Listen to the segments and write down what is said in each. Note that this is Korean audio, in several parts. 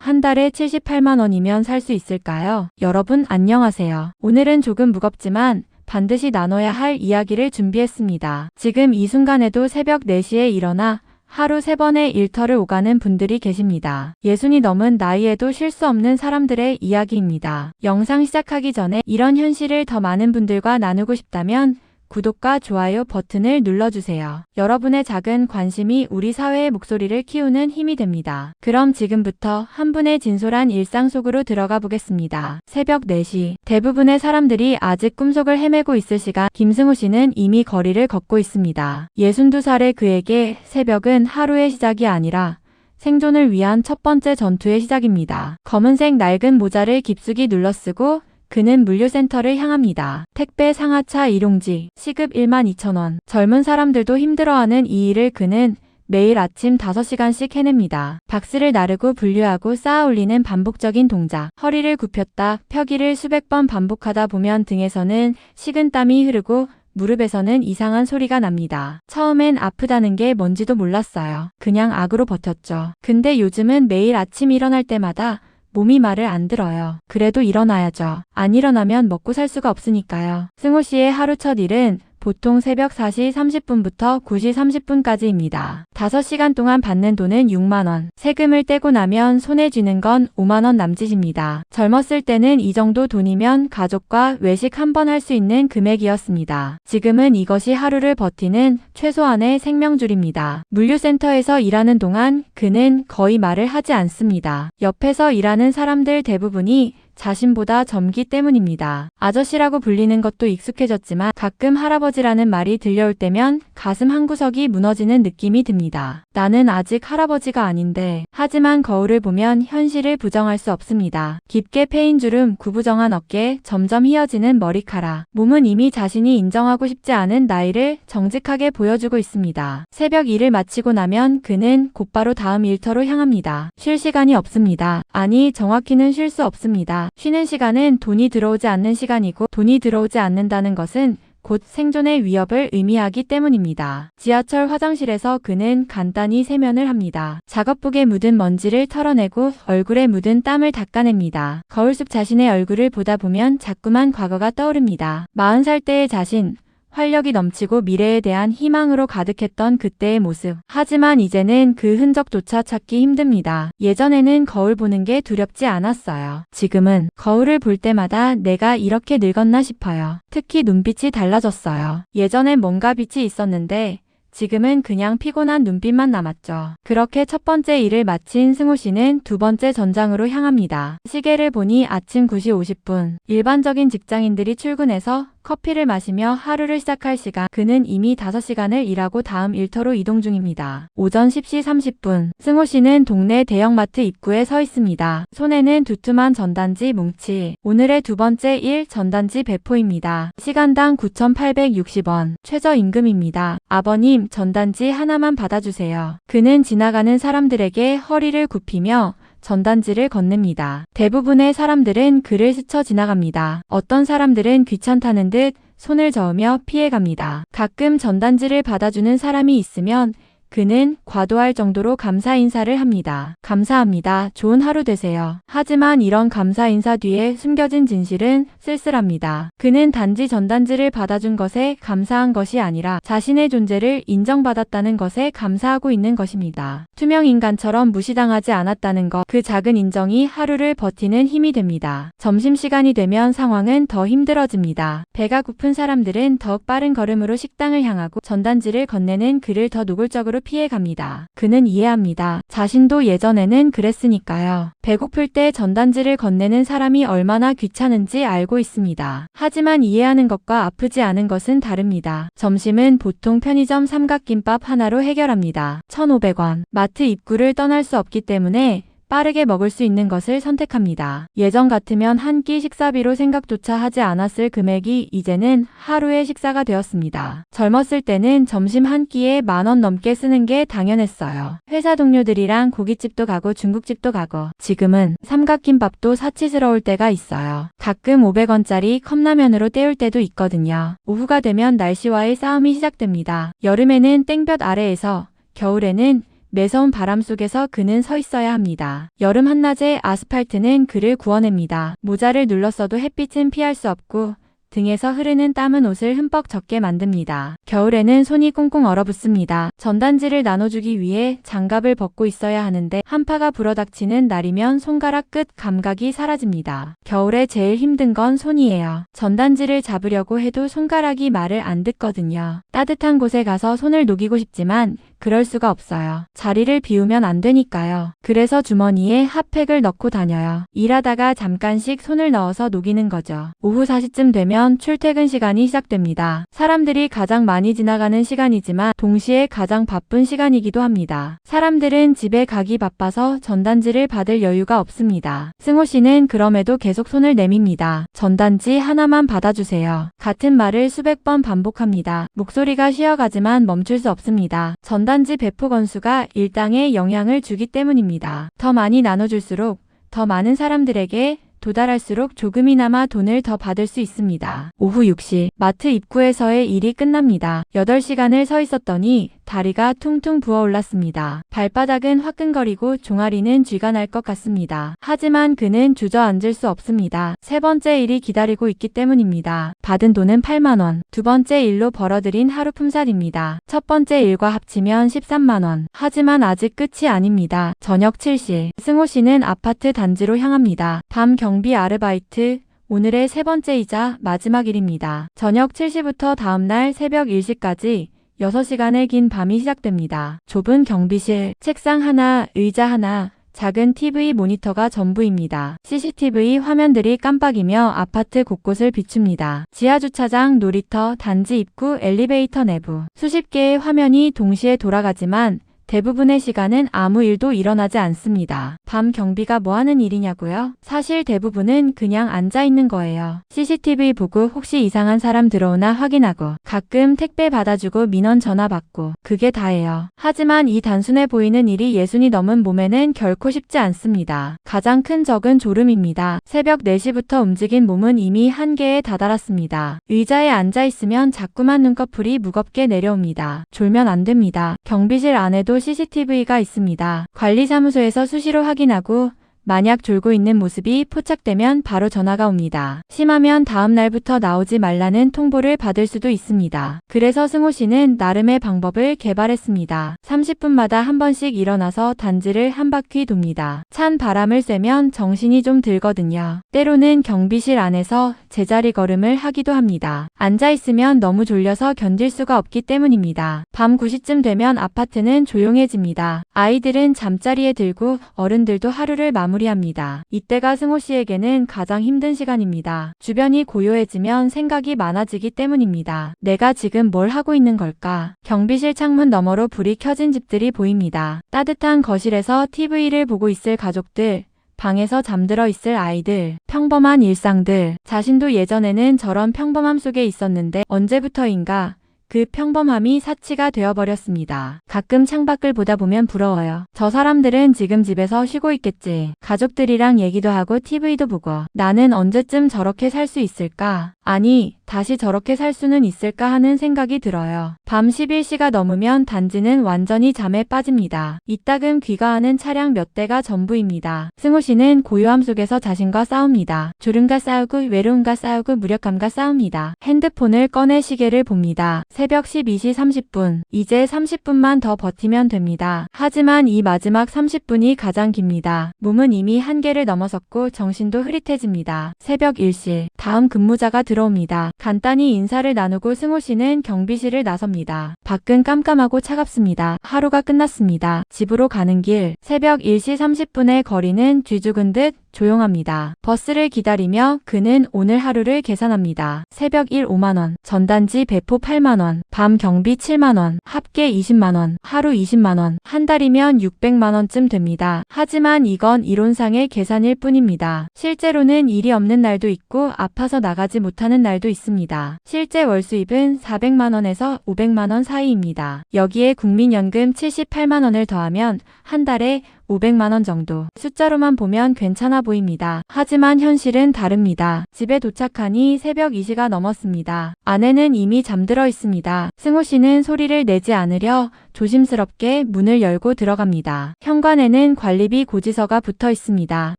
한 달에 78만 원이면 살 수 있을까요? 여러분 안녕하세요. 오늘은 조금 무겁지만 반드시 나눠야 할 이야기를 준비했습니다. 지금 이 순간에도 새벽 4시에 일어나 하루 3번의 일터를 오가는 분들이 계십니다. 60이 넘은 나이에도 쉴 수 없는 사람들의 이야기입니다. 영상 시작하기 전에 이런 현실을 더 많은 분들과 나누고 싶다면 구독과 좋아요 버튼을 눌러주세요. 여러분의 작은 관심이 우리 사회의 목소리를 키우는 힘이 됩니다. 그럼 지금부터 한 분의 진솔한 일상 속으로 들어가 보겠습니다. 새벽 4시. 대부분의 사람들이 아직 꿈속을 헤매고 있을 시간, 김승우 씨는 이미 거리를 걷고 있습니다. 62살의 그에게 새벽은 하루의 시작이 아니라 생존을 위한 첫 번째 전투의 시작입니다. 검은색 낡은 모자를 깊숙이 눌러쓰고 그는 물류센터를 향합니다. 택배 상하차 일용직, 시급 12,000원. 젊은 사람들도 힘들어하는 이 일을 그는 매일 아침 5시간씩 해냅니다. 박스를 나르고 분류하고 쌓아 올리는 반복적인 동작. 허리를 굽혔다 펴기를 수백 번 반복하다 보면 등에서는 식은땀이 흐르고 무릎에서는 이상한 소리가 납니다. 처음엔 아프다는 게 뭔지도 몰랐어요. 그냥 악으로 버텼죠. 근데 요즘은 매일 아침 일어날 때마다 몸이 말을 안 들어요. 그래도 일어나야죠. 안 일어나면 먹고 살 수가 없으니까요. 승우 씨의 하루 첫 일은 보통 새벽 4시 30분부터 9시 30분까지입니다. 5시간 동안 받는 돈은 6만 원. 세금을 떼고 나면 손에 쥐는 건 5만 원 남짓입니다. 젊었을 때는 이 정도 돈이면 가족과 외식 한 번 할 수 있는 금액이었습니다. 지금은 이것이 하루를 버티는 최소한의 생명줄입니다. 물류센터에서 일하는 동안 그는 거의 말을 하지 않습니다. 옆에서 일하는 사람들 대부분이 자신보다 젊기 때문입니다. 아저씨라고 불리는 것도 익숙해졌지만 가끔 할아버지라는 말이 들려올 때면 가슴 한구석이 무너지는 느낌이 듭니다. 나는 아직 할아버지가 아닌데. 하지만 거울을 보면 현실을 부정할 수 없습니다. 깊게 패인 주름, 구부정한 어깨, 점점 휘어지는 머리카락. 몸은 이미 자신이 인정하고 싶지 않은 나이를 정직하게 보여주고 있습니다. 새벽 일을 마치고 나면 그는 곧바로 다음 일터로 향합니다. 쉴 시간이 없습니다. 아니, 정확히는 쉴 수 없습니다. 쉬는 시간은 돈이 들어오지 않는 시간이고 돈이 들어오지 않는다는 것은 곧 생존의 위협을 의미하기 때문입니다. 지하철 화장실에서 그는 간단히 세면을 합니다. 작업복에 묻은 먼지를 털어내고 얼굴에 묻은 땀을 닦아냅니다. 거울 속 자신의 얼굴을 보다 보면 자꾸만 과거가 떠오릅니다. 40살 때의 자신. 활력이 넘치고 미래에 대한 희망으로 가득했던 그때의 모습. 하지만 이제는 그 흔적조차 찾기 힘듭니다. 예전에는 거울 보는 게 두렵지 않았어요. 지금은 거울을 볼 때마다 내가 이렇게 늙었나 싶어요. 특히 눈빛이 달라졌어요. 예전엔 뭔가 빛이 있었는데 지금은 그냥 피곤한 눈빛만 남았죠. 그렇게 첫 번째 일을 마친 승우 씨는 두 번째 전장으로 향합니다. 시계를 보니 아침 9시 50분. 일반적인 직장인들이 출근해서 커피를 마시며 하루를 시작할 시간. 그는 이미 5시간을 일하고 다음 일터로 이동 중입니다. 오전 10시 30분. 승우 씨는 동네 대형마트 입구에 서 있습니다. 손에는 두툼한 전단지 뭉치. 오늘의 두 번째 일 전단지 배포입니다. 시간당 9,860원. 최저임금입니다. 아버님, 전단지 하나만 받아주세요. 그는 지나가는 사람들에게 허리를 굽히며 전단지를 건넵니다. 대부분의 사람들은 그를 스쳐 지나갑니다. 어떤 사람들은 귀찮다는 듯 손을 저으며 피해갑니다. 가끔 전단지를 받아주는 사람이 있으면 그는 과도할 정도로 감사 인사를 합니다. 감사합니다. 좋은 하루 되세요. 하지만 이런 감사 인사 뒤에 숨겨진 진실은 쓸쓸합니다. 그는 단지 전단지를 받아준 것에 감사한 것이 아니라 자신의 존재를 인정받았다는 것에 감사하고 있는 것입니다. 투명 인간처럼 무시당하지 않았다는 것, 그 작은 인정이 하루를 버티는 힘이 됩니다. 점심시간이 되면 상황은 더 힘들어집니다. 배가 고픈 사람들은 더욱 빠른 걸음으로 식당을 향하고 전단지를 건네는 그를 더 노골적으로 피해갑니다. 그는 이해합니다. 자신도 예전에는 그랬으니까요. 배고플 때 전단지를 건네는 사람이 얼마나 귀찮은지 알고 있습니다. 하지만 이해하는 것과 아프지 않은 것은 다릅니다. 점심은 보통 편의점 삼각김밥 하나로 해결합니다. 1,500원. 마트 입구를 떠날 수 없기 때문에 빠르게 먹을 수 있는 것을 선택합니다. 예전 같으면 한 끼 식사비로 생각조차 하지 않았을 금액이 이제는 하루의 식사가 되었습니다. 젊었을 때는 점심 한 끼에 10,000원 넘게 쓰는 게 당연했어요. 회사 동료들이랑 고깃집도 가고 중국집도 가고. 지금은 삼각김밥도 사치스러울 때가 있어요. 가끔 500원짜리 컵라면으로 때울 때도 있거든요. 오후가 되면 날씨와의 싸움이 시작됩니다. 여름에는 땡볕 아래에서, 겨울에는 매서운 바람 속에서 그는 서 있어야 합니다. 여름 한낮에 아스팔트는 그를 구워냅니다. 모자를 눌렀어도 햇빛은 피할 수 없고 등에서 흐르는 땀은 옷을 흠뻑 젖게 만듭니다. 겨울에는 손이 꽁꽁 얼어붙습니다. 전단지를 나눠주기 위해 장갑을 벗고 있어야 하는데 한파가 불어닥치는 날이면 손가락 끝 감각이 사라집니다. 겨울에 제일 힘든 건 손이에요. 전단지를 잡으려고 해도 손가락이 말을 안 듣거든요. 따뜻한 곳에 가서 손을 녹이고 싶지만 그럴 수가 없어요. 자리를 비우면 안 되니까요. 그래서 주머니에 핫팩을 넣고 다녀요. 일하다가 잠깐씩 손을 넣어서 녹이는 거죠. 오후 4시쯤 되면 출퇴근 시간이 시작됩니다. 사람들이 가장 많이 지나가는 시간이지만 동시에 가장 바쁜 시간이기도 합니다. 사람들은 집에 가기 바빠서 전단지를 받을 여유가 없습니다. 승호 씨는 그럼에도 계속 손을 내밉니다. 전단지 하나만 받아주세요. 같은 말을 수백 번 반복합니다. 목소리가 쉬어가지만 멈출 수 없습니다. 전단지 배포 건수가 일당에 영향을 주기 때문입니다. 더 많이 나눠줄수록 더 많은 사람들에게 도달할수록 조금이나마 돈을 더 받을 수 있습니다. 오후 6시 마트 입구에서의 일이 끝납니다. 8시간을 서 있었더니 다리가 퉁퉁 부어올랐습니다. 발바닥은 화끈거리고 종아리는 쥐가 날 것 같습니다. 하지만 그는 주저앉을 수 없습니다. 세 번째 일이 기다리고 있기 때문입니다. 받은 돈은 8만원. 두 번째 일로 벌어들인 하루 품살입니다. 첫 번째 일과 합치면 13만원. 하지만 아직 끝이 아닙니다. 저녁 7시 승호 씨는 아파트 단지로 향합니다. 밤 경비 아르바이트 오늘의 세 번째이자 마지막 일입니다. 저녁 7시부터 다음날 새벽 1시까지 6시간의 긴 밤이 시작됩니다. 좁은 경비실, 책상 하나, 의자 하나, 작은 TV 모니터가 전부입니다. CCTV 화면들이 깜빡이며 아파트 곳곳을 비춥니다. 지하주차장, 놀이터, 단지 입구, 엘리베이터 내부. 수십 개의 화면이 동시에 돌아가지만 대부분의 시간은 아무 일도 일어나지 않습니다. 밤 경비가 뭐 하는 일이냐고요? 사실 대부분은 그냥 앉아 있는 거예요. CCTV 보고 혹시 이상한 사람 들어오나 확인하고 가끔 택배 받아주고 민원 전화 받고 그게 다예요. 하지만 이 단순해 보이는 일이 예순이 넘은 몸에는 결코 쉽지 않습니다. 가장 큰 적은 졸음입니다. 새벽 4시부터 움직인 몸은 이미 한계에 다다랐습니다. 의자에 앉아 있으면 자꾸만 눈꺼풀이 무겁게 내려옵니다. 졸면 안 됩니다. 경비실 안에도 CCTV가 있습니다. 관리사무소에서 수시로 확인하고 만약 졸고 있는 모습이 포착되면 바로 전화가 옵니다. 심하면 다음 날부터 나오지 말라는 통보를 받을 수도 있습니다. 그래서 승호 씨는 나름의 방법을 개발했습니다. 30분마다 한 번씩 일어나서 단지를 한 바퀴 돕니다. 찬 바람을 쐬면 정신이 좀 들거든요. 때로는 경비실 안에서 제자리 걸음을 하기도 합니다. 앉아있으면 너무 졸려서 견딜 수가 없기 때문입니다. 밤 9시쯤 되면 아파트는 조용해집니다. 아이들은 잠자리에 들고 어른들도 하루를 마무리합니다. 이때가 승호 씨에게는 가장 힘든 시간입니다. 주변이 고요해지면 생각이 많아지기 때문입니다. 내가 지금 뭘 하고 있는 걸까? 경비실 창문 너머로 불이 켜진 집들이 보입니다. 따뜻한 거실에서 TV를 보고 있을 가족들, 방에서 잠들어 있을 아이들, 평범한 일상들. 자신도 예전에는 저런 평범함 속에 있었는데 언제부터인가 그 평범함이 사치가 되어버렸습니다. 가끔 창밖을 보다 보면 부러워요. 저 사람들은 지금 집에서 쉬고 있겠지. 가족들이랑 얘기도 하고 TV도 보고. 나는 언제쯤 저렇게 살 수 있을까? 아니, 다시 저렇게 살 수는 있을까 하는 생각이 들어요. 밤 11시가 넘으면 단지는 완전히 잠에 빠집니다. 이따금 귀가하는 차량 몇 대가 전부입니다. 승호 씨는 고요함 속에서 자신과 싸웁니다. 졸음과 싸우고 외로움과 싸우고 무력감과 싸웁니다. 핸드폰을 꺼내 시계를 봅니다. 새벽 12시 30분. 이제 30분만 더 버티면 됩니다. 하지만 이 마지막 30분이 가장 깁니다. 몸은 이미 한계를 넘어섰고 정신도 흐릿해집니다. 새벽 1시. 다음 근무자가 들어옵니다. 간단히 인사를 나누고 승호 씨는 경비실을 나섭니다. 밖은 깜깜하고 차갑습니다. 하루가 끝났습니다. 집으로 가는 길. 새벽 1시 30분의 거리는 쥐죽은 듯 조용합니다. 버스를 기다리며 그는 오늘 하루를 계산합니다. 새벽 1 5만원, 전단지 배포 8만원, 밤 경비 7만원, 합계 20만원, 하루 20만원, 한 달이면 600만원쯤 됩니다. 하지만 이건 이론상의 계산일 뿐입니다. 실제로는 일이 없는 날도 있고 아파서 나가지 못하는 날도 있습니다. 실제 월 수입은 400만원에서 500만원 사이입니다. 여기에 국민연금 78만원을 더하면 한 달에 500만원 정도. 숫자로만 보면 괜찮아 보입니다. 하지만 현실은 다릅니다. 집에 도착하니 새벽 2시가 넘었습니다. 아내는 이미 잠들어 있습니다. 승호 씨는 소리를 내지 않으려 조심스럽게 문을 열고 들어갑니다. 현관에는 관리비 고지서가 붙어 있습니다.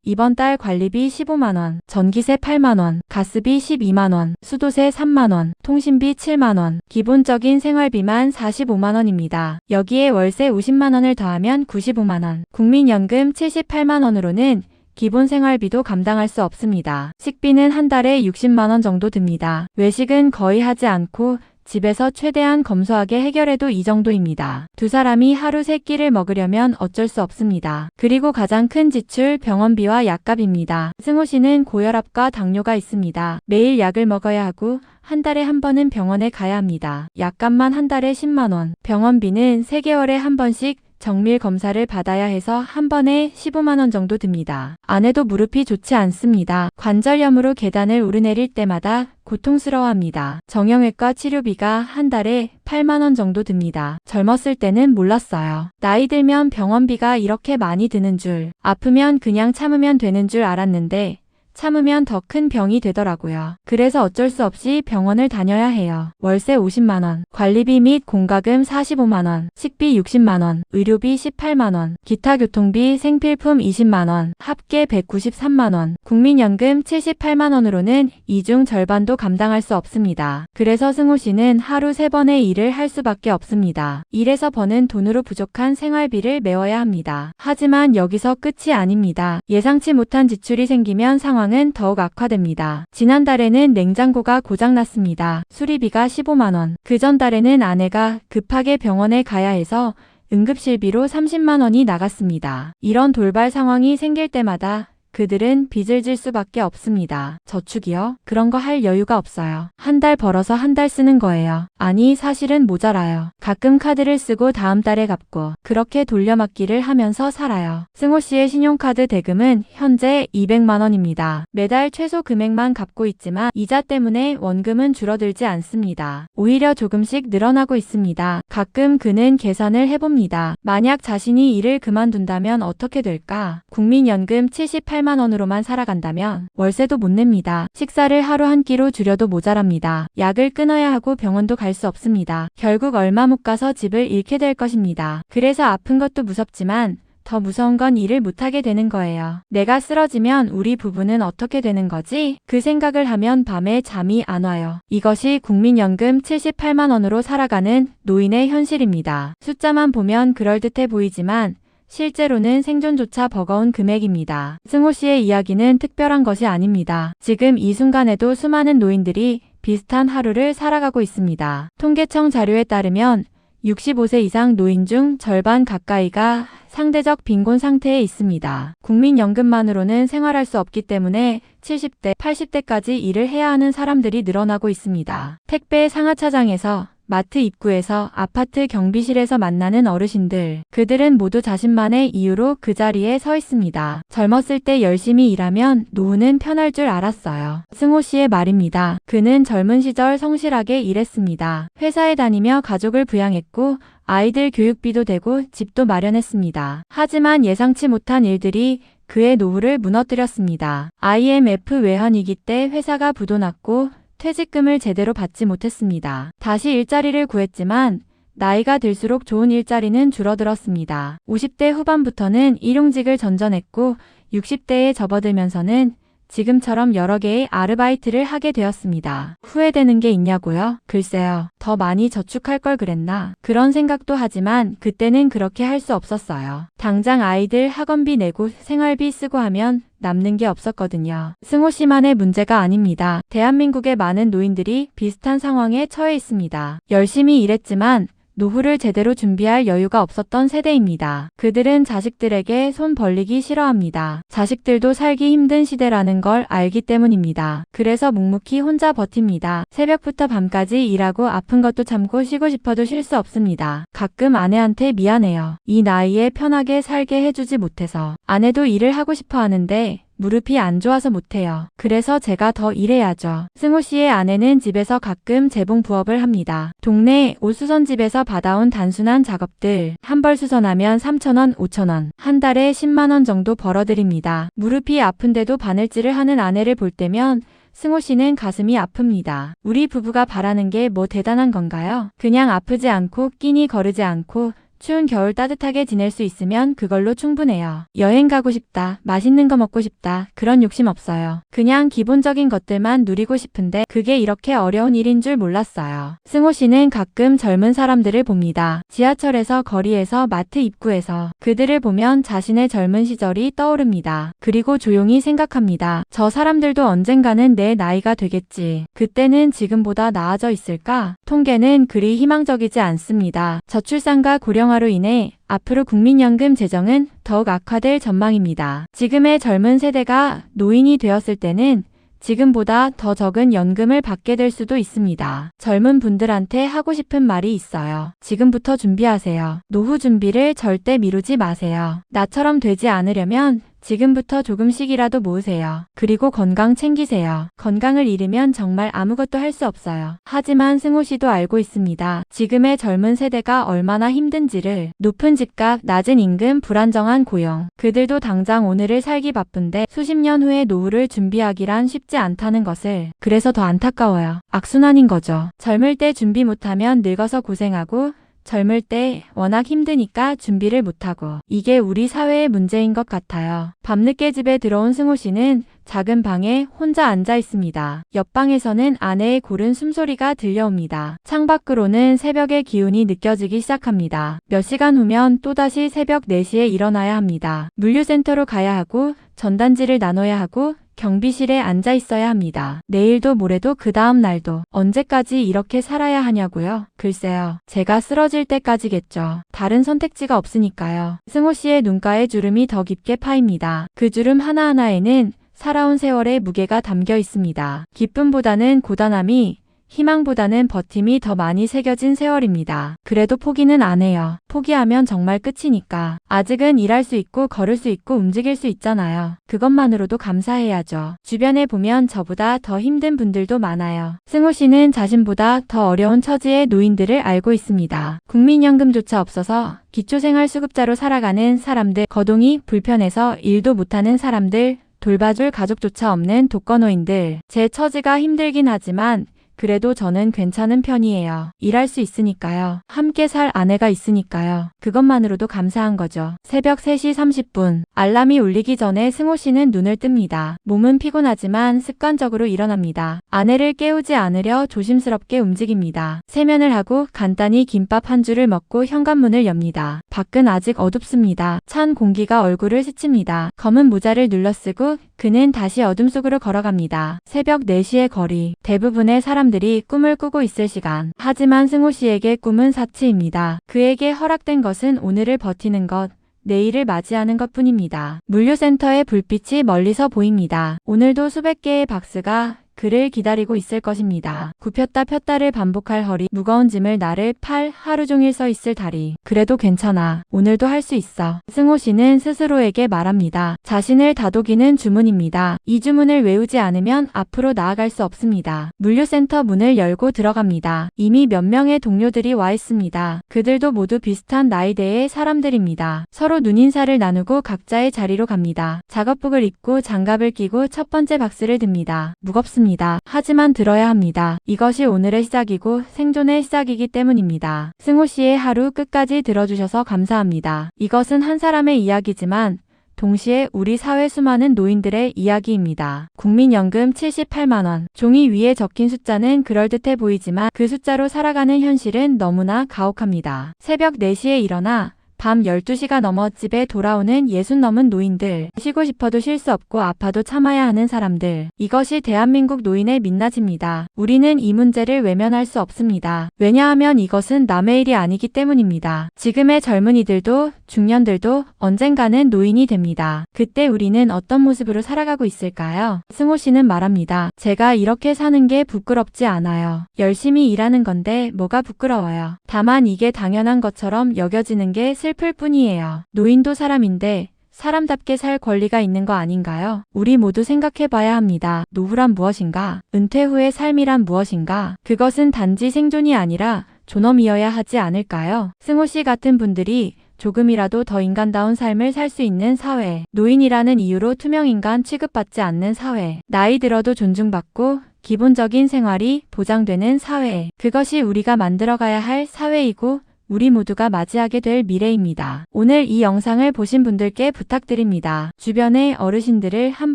이번 달 관리비 15만원, 전기세 8만원, 가스비 12만원, 수도세 3만원, 통신비 7만원, 기본적인 생활비만 45만원입니다. 여기에 월세 50만원을 더하면 95만원, 국민연금 78만원으로는 기본 생활비도 감당할 수 없습니다. 식비는 한 달에 60만원 정도 듭니다. 외식은 거의 하지 않고 집에서 최대한 검소하게 해결해도 이 정도입니다. 두 사람이 하루 세 끼를 먹으려면 어쩔 수 없습니다. 그리고 가장 큰 지출 병원비와 약값입니다. 승호 씨는 고혈압과 당뇨가 있습니다. 매일 약을 먹어야 하고 한 달에 한 번은 병원에 가야 합니다. 약값만 한 달에 10만원, 병원비는 3개월에 한 번씩 정밀 검사를 받아야 해서 한 번에 15만원 정도 듭니다. 아내도 무릎이 좋지 않습니다. 관절염으로 계단을 오르내릴 때마다 고통스러워합니다. 정형외과 치료비가 한 달에 8만원 정도 듭니다. 젊었을 때는 몰랐어요. 나이 들면 병원비가 이렇게 많이 드는 줄, 아프면 그냥 참으면 되는 줄 알았는데 참으면 더 큰 병이 되더라고요. 그래서 어쩔 수 없이 병원을 다녀야 해요. 월세 50만원, 관리비 및 공과금 45만원, 식비 60만원, 의료비 18만원, 기타 교통비 생필품 20만원, 합계 193만원, 국민연금 78만원으로는 이 중 절반도 감당할 수 없습니다. 그래서 승호 씨는 하루 3번의 일을 할 수밖에 없습니다. 일에서 버는 돈으로 부족한 생활비를 메워야 합니다. 하지만 여기서 끝이 아닙니다. 예상치 못한 지출이 생기면 상황은 더욱 악화됩니다. 지난달에는 냉장고가 고장났습니다. 수리비가 15만원. 그 전달에는 아내가 급하게 병원에 가야 해서 응급실비로 30만원이 나갔습니다. 이런 돌발 상황이 생길 때마다 그들은 빚을 질 수밖에 없습니다. 저축이요? 그런 거 할 여유가 없어요. 한 달 벌어서 한 달 쓰는 거예요. 아니, 사실은 모자라요. 가끔 카드를 쓰고 다음 달에 갚고 그렇게 돌려막기를 하면서 살아요. 승호 씨의 신용카드 대금은 현재 200만원입니다. 매달 최소 금액만 갚고 있지만 이자 때문에 원금은 줄어들지 않습니다. 오히려 조금씩 늘어나고 있습니다. 가끔 그는 계산을 해봅니다. 만약 자신이 일을 그만둔다면 어떻게 될까? 국민연금 78만원으로만 살아간다면 월세도 못 냅니다. 식사를 하루 한 끼로 줄여도 모자랍니다. 약을 끊어야 하고 병원도 갈 수 없습니다. 결국 얼마 못 가서 집을 잃게 될 것입니다. 그래서 아픈 것도 무섭지만 더 무서운 건 일을 못하게 되는 거예요. 내가 쓰러지면 우리 부부는 어떻게 되는 거지? 그 생각을 하면 밤에 잠이 안 와요. 이것이 국민연금 78만원으로 살아가는 노인의 현실입니다. 숫자만 보면 그럴듯해 보이지만 실제로는 생존조차 버거운 금액입니다. 승호 씨의 이야기는 특별한 것이 아닙니다. 지금 이 순간에도 수많은 노인들이 비슷한 하루를 살아가고 있습니다. 통계청 자료에 따르면 65세 이상 노인 중 절반 가까이가 상대적 빈곤 상태에 있습니다. 국민연금만으로는 생활할 수 없기 때문에 70대, 80대까지 일을 해야 하는 사람들이 늘어나고 있습니다. 택배 상하차장에서, 마트 입구에서, 아파트 경비실에서 만나는 어르신들. 그들은 모두 자신만의 이유로 그 자리에 서 있습니다. 젊었을 때 열심히 일하면 노후는 편할 줄 알았어요. 승호 씨의 말입니다. 그는 젊은 시절 성실하게 일했습니다. 회사에 다니며 가족을 부양했고 아이들 교육비도 되고 집도 마련했습니다. 하지만 예상치 못한 일들이 그의 노후를 무너뜨렸습니다. IMF 외환위기 때 회사가 부도났고 퇴직금을 제대로 받지 못했습니다. 다시 일자리를 구했지만 나이가 들수록 좋은 일자리는 줄어들었습니다. 50대 후반부터는 일용직을 전전했고 60대에 접어들면서는 지금처럼 여러 개의 아르바이트를 하게 되었습니다. 후회되는 게 있냐고요? 글쎄요. 더 많이 저축할 걸 그랬나? 그런 생각도 하지만 그때는 그렇게 할 수 없었어요. 당장 아이들 학원비 내고 생활비 쓰고 하면 남는 게 없었거든요. 승호 씨만의 문제가 아닙니다. 대한민국의 많은 노인들이 비슷한 상황에 처해 있습니다. 열심히 일했지만 노후를 제대로 준비할 여유가 없었던 세대입니다. 그들은 자식들에게 손 벌리기 싫어합니다. 자식들도 살기 힘든 시대라는 걸 알기 때문입니다. 그래서 묵묵히 혼자 버팁니다. 새벽부터 밤까지 일하고 아픈 것도 참고 쉬고 싶어도 쉴 수 없습니다. 가끔 아내한테 미안해요. 이 나이에 편하게 살게 해주지 못해서. 아내도 일을 하고 싶어 하는데 무릎이 안 좋아서 못해요. 그래서 제가 더 일해야죠. 승호 씨의 아내는 집에서 가끔 재봉 부업을 합니다. 동네 옷수선집에서 받아온 단순한 작업들. 한 벌 수선하면 3,000원, 5,000원. 한 달에 10만원 정도 벌어들입니다. 무릎이 아픈데도 바늘질을 하는 아내를 볼 때면 승호 씨는 가슴이 아픕니다. 우리 부부가 바라는 게 뭐 대단한 건가요? 그냥 아프지 않고 끼니 거르지 않고 추운 겨울 따뜻하게 지낼 수 있으면 그걸로 충분해요. 여행 가고 싶다, 맛있는 거 먹고 싶다, 그런 욕심 없어요. 그냥 기본적인 것들만 누리고 싶은데 그게 이렇게 어려운 일인 줄 몰랐어요. 승호 씨는 가끔 젊은 사람들을 봅니다. 지하철에서, 거리에서, 마트 입구에서. 그들을 보면 자신의 젊은 시절이 떠오릅니다. 그리고 조용히 생각합니다. 저 사람들도 언젠가는 내 나이가 되겠지. 그때는 지금보다 나아져 있을까? 통계는 그리 희망적이지 않습니다. 저출산과 고령화로 인해 앞으로 국민연금 재정은 더욱 악화될 전망입니다. 지금의 젊은 세대가 노인이 되었을 때는 지금보다 더 적은 연금을 받게 될 수도 있습니다. 젊은 분들한테 하고 싶은 말이 있어요. 지금부터 준비하세요. 노후 준비를 절대 미루지 마세요. 나처럼 되지 않으려면 지금부터 조금씩이라도 모으세요. 그리고 건강 챙기세요. 건강을 잃으면 정말 아무것도 할 수 없어요. 하지만 승호 씨도 알고 있습니다. 지금의 젊은 세대가 얼마나 힘든지를. 높은 집값, 낮은 임금, 불안정한 고용. 그들도 당장 오늘을 살기 바쁜데 수십 년 후에 노후를 준비하기란 쉽지 않다는 것을. 그래서 더 안타까워요. 악순환인 거죠. 젊을 때 준비 못하면 늙어서 고생하고 젊을 때 워낙 힘드니까 준비를 못하고. 이게 우리 사회의 문제인 것 같아요. 밤늦게 집에 들어온 승호 씨는 작은 방에 혼자 앉아 있습니다. 옆방에서는 아내의 고른 숨소리가 들려옵니다. 창밖으로는 새벽의 기운이 느껴지기 시작합니다. 몇 시간 후면 또다시 새벽 4시에 일어나야 합니다. 물류센터로 가야 하고 전단지를 나눠야 하고 경비실에 앉아 있어야 합니다. 내일도 모레도 그 다음 날도. 언제까지 이렇게 살아야 하냐고요? 글쎄요. 제가 쓰러질 때까지겠죠. 다른 선택지가 없으니까요. 승호 씨의 눈가에 주름이 더 깊게 파입니다. 그 주름 하나하나에는 살아온 세월의 무게가 담겨 있습니다. 기쁨보다는 고단함이, 희망보다는 버팀이 더 많이 새겨진 세월입니다. 그래도 포기는 안 해요. 포기하면 정말 끝이니까. 아직은 일할 수 있고 걸을 수 있고 움직일 수 있잖아요. 그것만으로도 감사해야죠. 주변에 보면 저보다 더 힘든 분들도 많아요. 승호 씨는 자신보다 더 어려운 처지의 노인들을 알고 있습니다. 국민연금조차 없어서 기초생활수급자로 살아가는 사람들, 거동이 불편해서 일도 못하는 사람들, 돌봐줄 가족조차 없는 독거노인들. 제 처지가 힘들긴 하지만 그래도 저는 괜찮은 편이에요. 일할 수 있으니까요. 함께 살 아내가 있으니까요. 그것만으로도 감사한 거죠. 새벽 3시 30분. 알람이 울리기 전에 승호 씨는 눈을 뜹니다. 몸은 피곤하지만 습관적으로 일어납니다. 아내를 깨우지 않으려 조심스럽게 움직입니다. 세면을 하고 간단히 김밥 한 줄을 먹고 현관문을 엽니다. 밖은 아직 어둡습니다. 찬 공기가 얼굴을 스칩니다. 검은 모자를 눌러쓰고 그는 다시 어둠 속으로 걸어갑니다. 새벽 4시의 거리. 대부분의 사람들이 꿈을 꾸고 있을 시간. 하지만 승호 씨에게 꿈은 사치입니다. 그에게 허락된 것은 오늘을 버티는 것, 내일을 맞이하는 것뿐입니다. 물류센터의 불빛이 멀리서 보입니다. 오늘도 수백 개의 박스가 그를 기다리고 있을 것입니다. 굽혔다 폈다를 반복할 허리, 무거운 짐을 나를 팔, 하루 종일 서 있을 다리. 그래도 괜찮아. 오늘도 할 수 있어. 승호 씨는 스스로에게 말합니다. 자신을 다독이는 주문입니다. 이 주문을 외우지 않으면 앞으로 나아갈 수 없습니다. 물류센터 문을 열고 들어갑니다. 이미 몇 명의 동료들이 와 있습니다. 그들도 모두 비슷한 나이대의 사람들입니다. 서로 눈인사를 나누고 각자의 자리로 갑니다. 작업복을 입고 장갑을 끼고 첫 번째 박스를 듭니다. 무겁습니다. 하지만 들어야 합니다. 이것이 오늘의 시작이고 생존의 시작이기 때문입니다. 승호 씨의 하루 끝까지 들어주셔서 감사합니다. 이것은 한 사람의 이야기지만 동시에 우리 사회 수많은 노인들의 이야기입니다. 국민연금 78만 원. 종이 위에 적힌 숫자는 그럴듯해 보이지만 그 숫자로 살아가는 현실은 너무나 가혹합니다. 새벽 4시에 일어나 밤 12시가 넘어 집에 돌아오는 60 넘은 노인들. 쉬고 싶어도 쉴 수 없고 아파도 참아야 하는 사람들. 이것이 대한민국 노인의 민낯입니다. 우리는 이 문제를 외면할 수 없습니다. 왜냐하면 이것은 남의 일이 아니기 때문입니다. 지금의 젊은이들도 중년들도 언젠가는 노인이 됩니다. 그때 우리는 어떤 모습으로 살아가고 있을까요? 승호 씨는 말합니다. 제가 이렇게 사는 게 부끄럽지 않아요. 열심히 일하는 건데 뭐가 부끄러워요. 다만 이게 당연한 것처럼 여겨지는 게 슬플 뿐이에요. 노인도 사람인데 사람답게 살 권리가 있는 거 아닌가요? 우리 모두 생각해봐야 합니다. 노후란 무엇인가? 은퇴 후의 삶이란 무엇인가? 그것은 단지 생존이 아니라 존엄이어야 하지 않을까요? 승호 씨 같은 분들이 조금이라도 더 인간다운 삶을 살 수 있는 사회. 노인이라는 이유로 투명인간 취급받지 않는 사회. 나이 들어도 존중받고 기본적인 생활이 보장되는 사회. 그것이 우리가 만들어가야 할 사회이고 우리 모두가 맞이하게 될 미래입니다. 오늘 이 영상을 보신 분들께 부탁드립니다. 주변의 어르신들을 한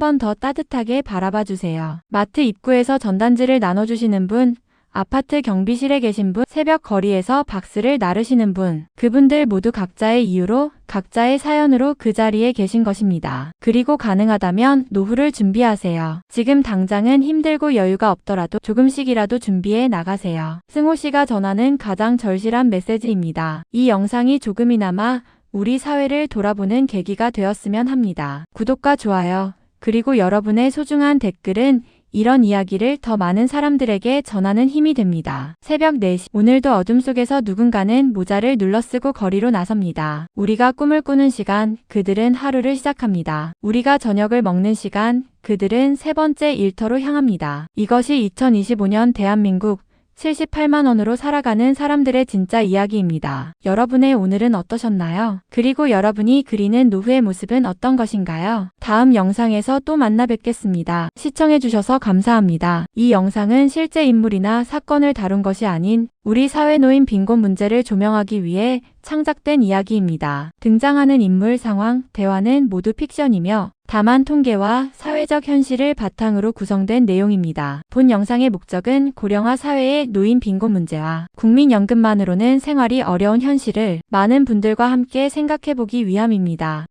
번 더 따뜻하게 바라봐 주세요. 마트 입구에서 전단지를 나눠주시는 분, 아파트 경비실에 계신 분, 새벽 거리에서 박스를 나르시는 분, 그분들 모두 각자의 이유로, 각자의 사연으로 그 자리에 계신 것입니다. 그리고 가능하다면 노후를 준비하세요. 지금 당장은 힘들고 여유가 없더라도 조금씩이라도 준비해 나가세요. 승호 씨가 전하는 가장 절실한 메시지입니다. 이 영상이 조금이나마 우리 사회를 돌아보는 계기가 되었으면 합니다. 구독과 좋아요, 그리고 여러분의 소중한 댓글은 이런 이야기를 더 많은 사람들에게 전하는 힘이 됩니다. 새벽 4시, 오늘도 어둠 속에서 누군가는 모자를 눌러쓰고 거리로 나섭니다. 우리가 꿈을 꾸는 시간, 그들은 하루를 시작합니다. 우리가 저녁을 먹는 시간, 그들은 세 번째 일터로 향합니다. 이것이 2025년 대한민국 78만 원으로 살아가는 사람들의 진짜 이야기입니다. 여러분의 오늘은 어떠셨나요? 그리고 여러분이 그리는 노후의 모습은 어떤 것인가요? 다음 영상에서 또 만나 뵙겠습니다. 시청해주셔서 감사합니다. 이 영상은 실제 인물이나 사건을 다룬 것이 아닌 우리 사회 놓인 빈곤 문제를 조명하기 위해 창작된 이야기입니다. 등장하는 인물, 상황, 대화는 모두 픽션이며 다만 통계와 사회적 현실을 바탕으로 구성된 내용입니다. 본 영상의 목적은 고령화 사회의 노인 빈곤 문제와 국민연금만으로는 생활이 어려운 현실을 많은 분들과 함께 생각해보기 위함입니다.